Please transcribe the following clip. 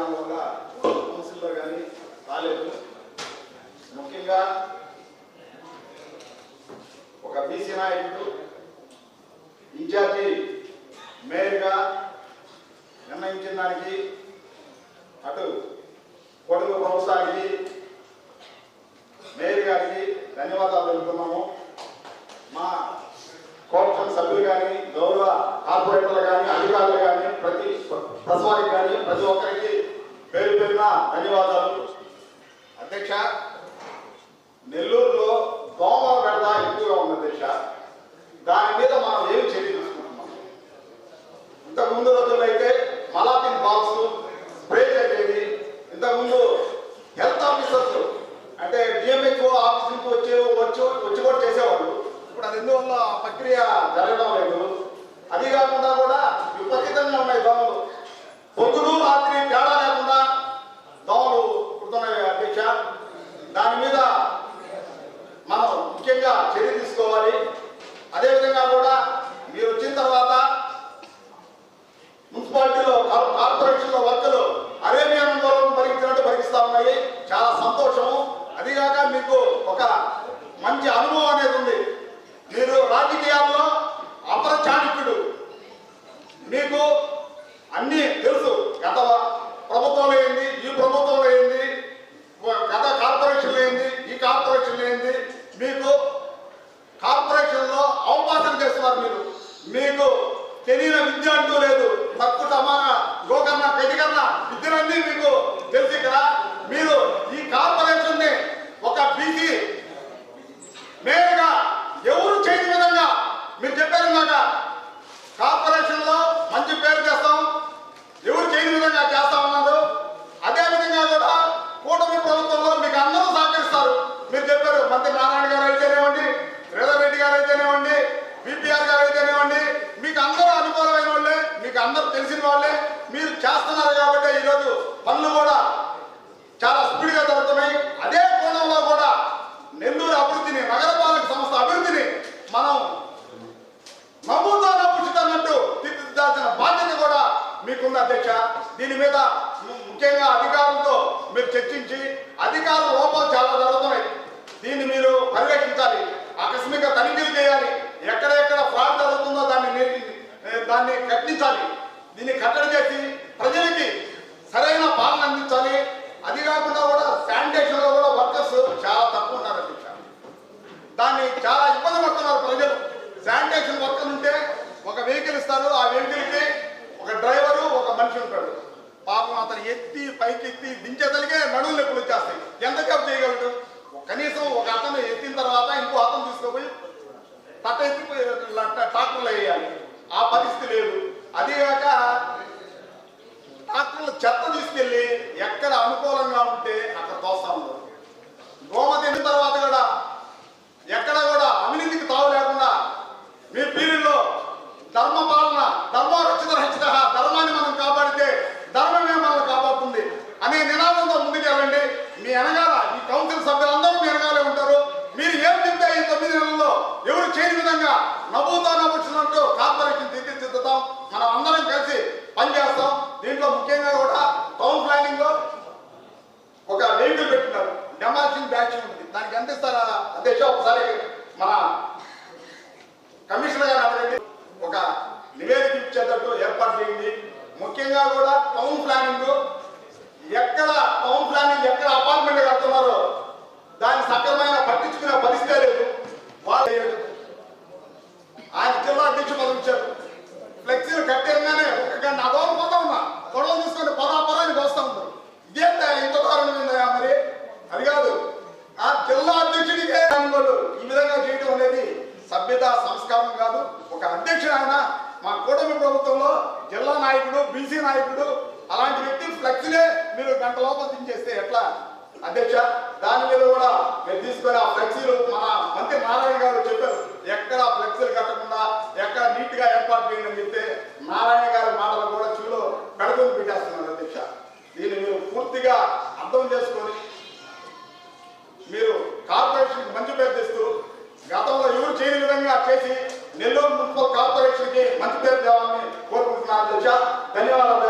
కారణం వల్ల కౌన్సిల్లో కానీ రాలేదు. ముఖ్యంగా ఒక బీసీ నాయకుడు ఇన్ఛార్జి మేయర్గా నిర్ణయించిన దానికి అటు కొడుకు ప్రభుత్వానికి మేయర్ గారికి ధన్యవాదాలు తెలుపుతున్నాము. మా కోఆప్షన్ సభ్యులు కానీ గౌరవ కార్పొరేటర్లు కానీ అధికారులు కానీ ప్రతి ప్రసవానికి కానీ ప్రతి ఒక్కరికి పేరు పేరున ధన్యవాదాలు. అధ్యక్ష, నెల్లూరులో దోమ బెడద ఎక్కువగా ఉంది అధ్యక్ష. దాని మీద మనం ఏమి చర్య తీసుకుంటున్నాం? ఇంతకుముందు రోజుల్లో అయితే మలాపిన్ బాక్స్ స్ప్రే చేసేది. ఇంతకుముందు హెల్త్ ఆఫీసర్స్ అంటే డిఎంహెచ్ఓ ఆఫీస్ నుంచి వచ్చి కూడా చేసేవాళ్ళు. ఇప్పుడు అది ఎందువల్ల ఆ ప్రక్రియ జరగడం లేదు. అది కాకుండా కూడా విపరీతంగా ఉన్నాయి దోమలు. పొద్దులు రాత్రి తేడా లేకుండా దోమలు పుడుతున్నాయి అధ్యక్ష. దాని మీద మనం ముఖ్యంగా చర్య తీసుకోవాలి. అదేవిధంగా కూడా మీరు వచ్చిన తర్వాత మున్సిపాలిటీలో కార్పొరేషన్లో వర్కులు అరేబియన్ ఆందోళన పరిగెత్తినట్టు పరిగిస్తా ఉన్నాయి. చాలా సంతోషము. అదిగాక మీకు ఒక మంచి అనుభవం అనేది ఉంది. మీరు రాజకీయాల్లో అపర చాణక్యుడు. మీకు అన్నీ తెలుసు. గత ప్రభుత్వంలో ఏంది, ఈ ప్రభుత్వంలో ఏంది, గత కార్పొరేషన్లో ఏంది, ఈ కార్పొరేషన్లో ఏంది. మీకు కార్పొరేషన్లో అవకాశం చేస్తున్నారు. మీకు తెలియని విద్య అంటూ లేదు. తక్కువ సమాన గోకర్ణ గడికర్ణ విద్యలన్నీ మీకు తెలిసి కదా. మీరు ఈ కార్పొరేషన్ ని ఒక బీసీ మేయర్గా ఎవరు చేయని విధంగా మీరు చెప్పారు ఇందాక. కార్పొరేషన్ లో మంచి పేరు చేస్తాం, ఎవరు చేయని విధంగా చేస్తామన్నారు. అదేవిధంగా కూడా కూటమి ప్రభుత్వంలో మీకు అందరూ సహకరిస్తారు. మీరు చెప్పారు. మంత్రి నారాయణ గారు అయితేనేవ్వండి, శ్రీధర్ రెడ్డి గారు అయితేనేవ్వండి, బీపీఆర్ గారు అయితేనేవ్వండి, మీకు అందరూ అనుకూలమైన వాళ్ళే, మీకు అందరూ తెలిసిన వాళ్ళే. మీరు చేస్తున్నారు కాబట్టి ఈరోజు పనులు కూడా చాలా స్పీడ్గా జరుగుతున్నాయి. అదే కోణంలో కూడా నెల్లూరు అభివృద్ధిని, నగరపాలక సంస్థ అభివృద్ధిని మనం నమ్ముతాన పుచ్చుతున్నట్టు తీర్చిదిద్దాల్సిన బాధ్యత కూడా మీకుంది అధ్యక్ష. దీని మీద ముఖ్యంగా అధికారులతో మీరు చర్చించి, అధికారుల లోపాలు చాలా జరుగుతున్నాయి. దీన్ని మీరు పర్యవేక్షించాలి. ఆకస్మిక తనిఖీలు చేయాలి. ఎక్కడెక్కడ ఫ్రాడ్ జరుగుతుందో దాన్ని కట్టించాలి. దీన్ని కట్టడి చేసి ప్రజలకి సరైన పాలన అందించాలి. అది కాకుండా కూడా శానిటేషన్ లో కూడా వర్కర్స్ చాలా తక్కువ ఉన్నారు అధ్యక్ష. దాన్ని చాలా ఇబ్బంది పడుతున్నారు ప్రజలు. శానిటేషన్ వర్కర్ ఉంటే ఒక వెహికల్ ఇస్తారు. ఆ వెహికల్కి ఒక డ్రైవరు, ఒక మనిషి ఉంటాడు. పాపం అతను ఎత్తి పైకి ఎత్తి దించేతలిగే నడుము నొప్పులు వచ్చేస్తాయి. ఎంత జాబ్ చేయగలడు? కనీసం ఒక అతను ఎత్తిన తర్వాత ఇంకో అతను తీసుకుపోయి తట్ట ఎత్తిపోయి ట్రాక్టర్లో వేయాలి. ఆ పరిస్థితి లేదు. అదిగాక ట్రాక్టర్లు చెత్త తీసుకెళ్ళి ఎక్కడ అనుకూలంగా ఉంటే అక్కడ తోస్తా ఉన్నారు. దోమ తిన్న తర్వాత కూడా ఎక్కడ కూడా అవినీతికి తావు లేకుండా మీ పీరియడ్లో ధర్మపాలన, ధర్మరక్షిత రక్షిత, ధర్మాన్ని మనం కాపాడితే ధర్మమే మనల్ని కాపాడుతుంది అనే నినాదంతో ముందుకెళ్ళండి. మీ వెనకాల ఈ కౌన్సిల్ సభ్యులందరూ మీ వెనకాలే ఉంటారు. మీరు ఏం చెప్తే ఈ 9 నెలల్లో ఎవరు చేయని విధంగా నవ్వుతున్నట్టు కార్పొరేషన్ తీర్చిదిద్దుతాం. మనం అందరం కలిసి పనిచేస్తాం. దీంట్లో ముఖ్యంగా కూడా టౌన్ ప్లానింగ్ లో ఒక వెహికల్ పెట్టినారు. డెమాలిషన్ బ్యాచ్ ఉంటుంది. దానికి ఎంత ఇస్తారా అధ్యక్ష? ఒకసారి మన కమిషనర్ గారు అడగండి. ఒక నివేదిక ఇచ్చేటట్టు ఏర్పాటు చేయండి. ముఖ్యంగా కూడా టౌన్ ప్లానింగ్ ఎక్కడ అపార్ట్మెంట్ కడుతున్నారో దాన్ని సక్రమైన పట్టించుకునే పరిస్థితి లేదు. వాళ్ళు ఆయన జిల్లా అధ్యక్షుడు పంపించారు. ఫ్లెక్సీలు కట్టేగానే ఒక గంట అదోరం పోతా ఉన్నా గొడవలు తీసుకొని పరాపరానికి వస్తూ ఉంటారు. ఇదేంట ఇంత దారుణం ఉందా? మరి అది కాదు, ఆ జిల్లా అధ్యక్షుడికే ఈ విధంగా చేయడం అనేది సభ్యత సంస్కారం కాదు. ఒక అధ్యక్షుడు ఆయన మా కూటమి ప్రభుత్వంలో జిల్లా నాయకుడు, బీసీ నాయకుడు, అలాంటి వ్యక్తి ఫ్లెక్సీలే మీరు గంట లోపల దించేస్తే ఎట్లా అధ్యక్ష? దాని మీద కూడా మీరు తీసుకొని ఆ ఫ్లెక్సీలు మన మంత్రి నారాయణ గారు చెప్పారు. ఎక్కడ ఫ్లెక్సీలు కట్టకుండా ఎక్కడ నీట్ గా ఏర్పాటు చేయండి అని చెప్తే నారాయణ గారి మాటలు కూడా చెవిలో పెడుతుంది పెట్టేస్తున్నారు అధ్యక్ష. దీన్ని మీరు పూర్తిగా అర్థం చేసుకొని మీరు కార్పొరేషన్ మంచి పేరు తెస్తూ గతంలో ఎవరు చేయని విధంగా చేసి నెల్లూరు మున్సిపల్ కార్పొరేషన్ కి మంచి పేరు తేవాలని కోరుకుంటున్నారు అధ్యక్ష. ధన్యవాదాలు.